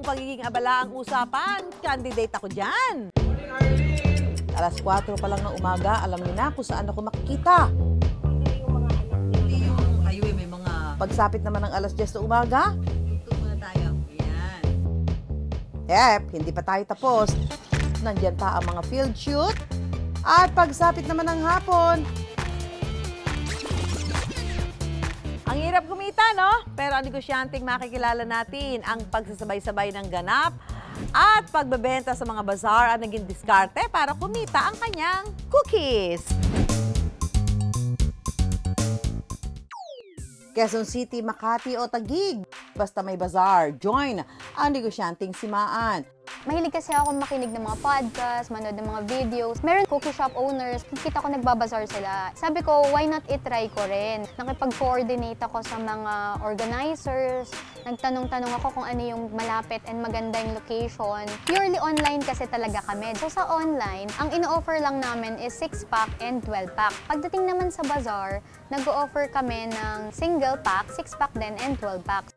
pagiging abala ang usapan. Candidate ako dyan. Alas 4 pa lang ng umaga, alam niyo na kung saan ako makikita. Highway, may mga... Pagsapit naman ng alas 10 ng umaga, Ito muna tayo. Yan. Hindi pa tayo tapos. Nandyan pa ang mga field shoot. At pagsapit naman ng hapon, ang hirap kumita, no? Pero ang negosyanteng makikilala natin, ang pagsasabay-sabay ng ganap at pagbebenta sa mga bazaar ang naging diskarte para kumita ang kanyang cookies. Quezon City, Makati o Taguig. Basta may bazaar, join ang negosyanteng simaan. Mahilig kasi ako makinig ng mga podcast, manood ng mga videos. Meron cookie shop owners, kita ko nagbabazar sila. Sabi ko, why not itry ko rin? Nakipag-coordinate ako sa mga organizers. Nagtanong-tanong ako kung ano yung malapit and maganda yung location. Purely online kasi talaga kami. So sa online, ang ino-offer lang namin is 6-pack and 12-pack. Pagdating naman sa bazaar, nag-o-offer kami ng single pack, 6-pack din and 12-pack.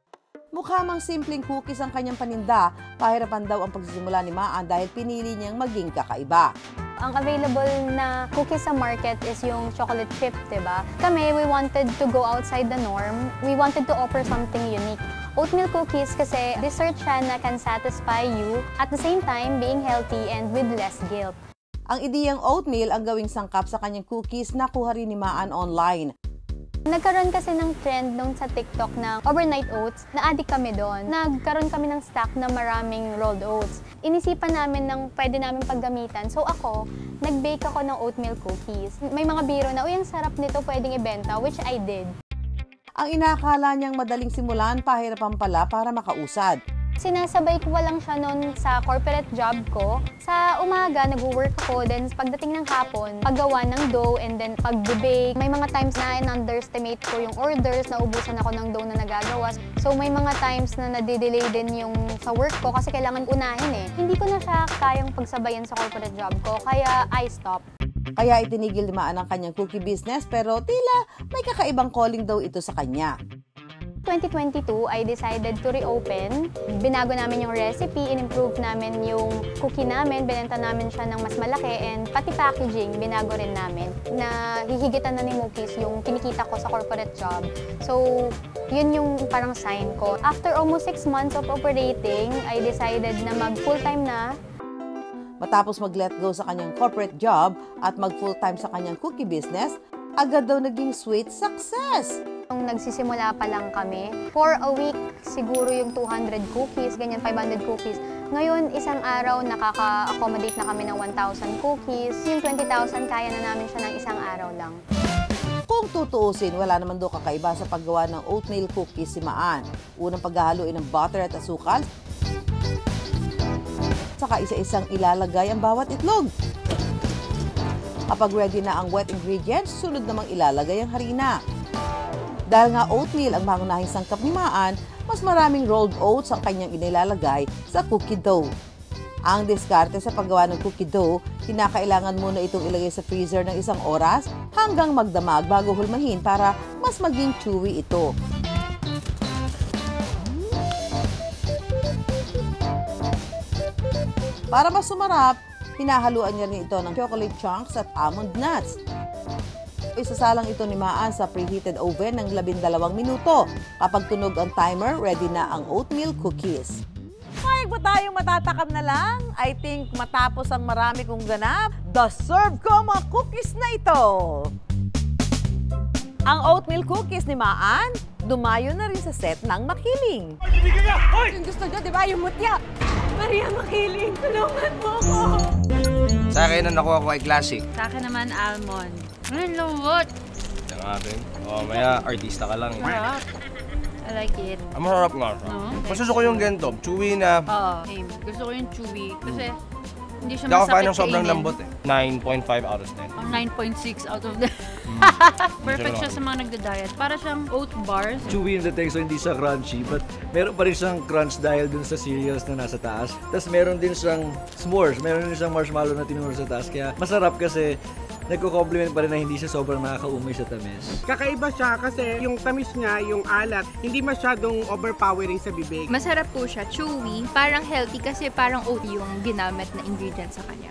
Mukha mang simpleng cookies ang kanyang paninda, pahirapan daw ang pagsisimula ni Maan dahil pinili niyang maging kakaiba. Ang available na cookies sa market is yung chocolate chip, diba? Kami, we wanted to go outside the norm. We wanted to offer something unique. Oatmeal cookies kasi dessert siya na can satisfy you at the same time being healthy and with less guilt. Ang ideyang oatmeal ang gawing sangkap sa kanyang cookies na kuha rin ni Maan online. Nagkaroon kasi ng trend nung sa TikTok na overnight oats, na-addict kami doon. Nagkaroon kami ng stock na maraming rolled oats. Inisipan namin ng pwede namin paggamitan. So ako, nag-bake ako ng oatmeal cookies. May mga biro na, uy, ang sarap nito, pwedeng ibenta, which I did. Ang inakala niyang madaling simulan, pahirapan pala para makausad. Sinasabay ko lang siya noon sa corporate job ko. Sa umaga, nag-work ako. Then pagdating ng hapon, paggawa ng dough and then pag-bake. May mga times na in-underestimate ko yung orders, naubusan ako ng dough na nagagawa. So may mga times na nadidelay din yung sa work ko kasi kailangan unahin eh. Hindi ko na siya kayang pagsabayan sa corporate job ko, kaya I stopped. Kaya itinigil ni Maan ang kanyang cookie business pero tila may kakaibang calling daw ito sa kanya. 2022, I decided to reopen. Binago namin yung recipe, in-improve namin yung cookie namin, binenta namin siya ng mas malaki, and pati packaging, binago rin namin. Na hihigitan na ni Mookies yung kinikita ko sa corporate job. So, yun yung parang sign ko. After almost 6 months of operating, I decided na mag-full-time na. Matapos mag-let go sa kanyang corporate job at mag-full-time sa kanyang cookie business, agad daw naging sweet success. Nung nagsisimula pa lang kami, for a week, siguro yung 200 cookies, ganyan 500 cookies. Ngayon, isang araw, nakaka-accommodate na kami ng 1,000 cookies. Yung 20,000, kaya na namin siya ng isang araw lang. Kung tutuusin, wala naman daw kakaiba sa paggawa ng oatmeal cookies si Maan. Unang paghahaluin ng butter at asukal, saka isa-isang ilalagay ang bawat itlog. Kapag ready na ang wet ingredients, sunod namang ilalagay ang harina. Dahil nga oatmeal ang pangunahing sangkap ni Maan, mas maraming rolled oats ang kanyang inilalagay sa cookie dough. Ang diskarte sa paggawa ng cookie dough, kinakailangan muna itong ilagay sa freezer ng 1 oras hanggang magdamag bago hulmahin para mas maging chewy ito. Para mas sumarap, hinahaluan niya rin ito ng chocolate chunks at almond nuts. Isasalang ito ni Maan sa preheated oven ng 12 minuto. Kapag tunog ang timer, ready na ang oatmeal cookies. Mayag ba tayong matatakam na lang? I think matapos ang marami kong ganap, deserve ko ang mga cookies na ito. Ang oatmeal cookies ni Maan, dumayo na rin sa set ng Makiling. Yung gusto nyo, di ba? Yung mutya. Maria Makiling, tulungan mo ko. Sa akin, ang nakuha ko ay classic. Sa akin naman, almond. Ang lambot. Sa akin. O, maya, artista ka lang. Sarap. I like it. Ang masarap nga. Mas gusto ko yung ganito. Chewy na. Oo, same. Gusto ko yung chewy. Kasi hindi siya Hindi ako fan masakit ng sobrang kainin. lambot eh. 9.5 out of 10. 9.6 out of the... Perfect siya sa mga nagda-diet. Para siyang oat bars. Chewy yung dating, so hindi siya crunchy, but meron pa rin siyang crunch dahil dun sa cereals na nasa taas. Tapos meron din siyang s'mores, meron din siyang marshmallow na tinuro sa taas. Kaya masarap kasi nagko-compliment pa rin na hindi siya sobrang nakakaumay sa tamis. Kakaiba siya kasi yung tamis niya, yung alat, hindi masyadong overpowering sa bibig. Masarap po siya, chewy, parang healthy kasi parang oat yung ginamit na ingredient sa kanya.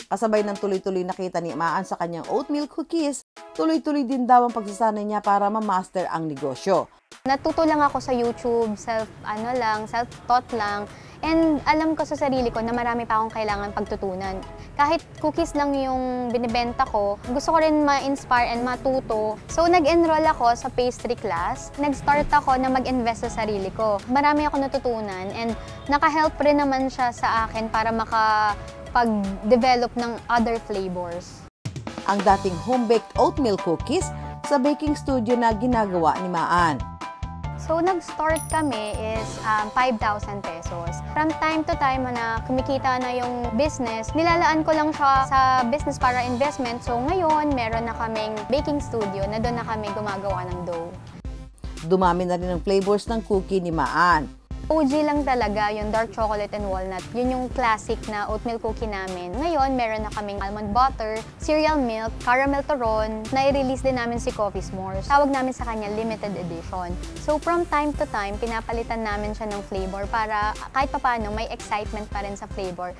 Kasabay ng tuloy-tuloy nakita ni Maan sa kanyang oatmeal cookies, tuloy-tuloy din daw ang pagsasanay niya para ma-master ang negosyo. Natuto lang ako sa YouTube, self-taught lang. And alam ko sa sarili ko na marami pa akong kailangan pagtutunan. Kahit cookies lang yung binibenta ko, gusto ko rin ma-inspire and matuto. So nag-enroll ako sa pastry class. Nag-start ako na mag-invest sa sarili ko. Marami ako natutunan and naka-help rin naman siya sa akin para makapag-develop ng other flavors. Ang dating home-baked oatmeal cookies sa baking studio na ginagawa ni Maan. So, nag-start kami is 5,000 pesos. From time to time na kumikita na yung business, nilalaan ko lang siya sa business para investment. So, ngayon, meron na kaming baking studio na doon na kami gumagawa ng dough. Dumami na rin ang flavors ng cookie ni Maan. OG lang talaga yung dark chocolate and walnut. Yun yung classic na oatmeal cookie namin. Ngayon, meron na kaming almond butter, cereal milk, caramel turon. Na-release din namin si Coffee S'mores. Tawag namin sa kanya limited edition. So from time to time, pinapalitan namin siya ng flavor para kahit papano may excitement pa rin sa flavor.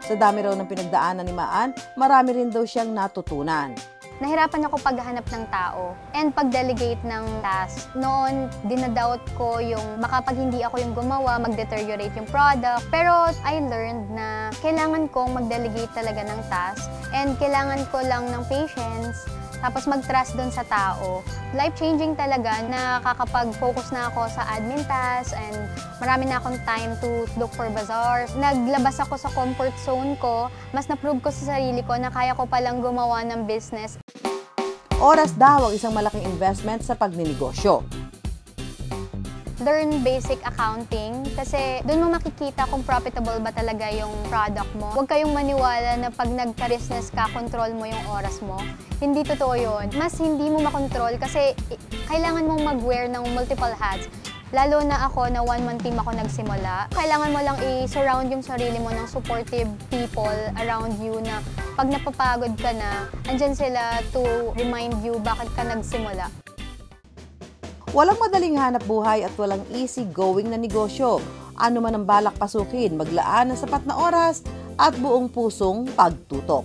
Sa dami raw ng pinagdaanan ni Maan, marami rin daw siyang natutunan. Nahirapan ako paghahanap ng tao and pag-delegate ng task. Noon, dinadoubt ko yung makapag hindi ako yung gumawa, mag-deteriorate yung product. Pero I learned na kailangan kong mag-delegate talaga ng task and kailangan ko lang ng patience, tapos mag-trust dun sa tao. Life-changing talaga, nakakapag-focus na ako sa admin tasks and marami na akong time to look for bazaars. Naglabas ako sa comfort zone ko, mas na-prove ko sa sarili ko na kaya ko palang gumawa ng business. Oras daw ang isang malaking investment sa pagninegosyo. Learn basic accounting kasi doon mo makikita kung profitable ba talaga yung product mo. Huwag kayong maniwala na pag nagka-business ka, control mo yung oras mo. Hindi totoo yun. Mas hindi mo makontrol kasi kailangan mong mag-wear ng multiple hats. Lalo na ako na one-man team ako nagsimula. Kailangan mo lang i-surround yung sarili mo ng supportive people around you na pag napapagod ka na, andyan sila to remind you bakit ka nagsimula. Walang madaling hanap buhay at walang easy-going na negosyo. Ano man ang balak pasukin, maglaan ng sapat na oras at buong pusong pagtutok.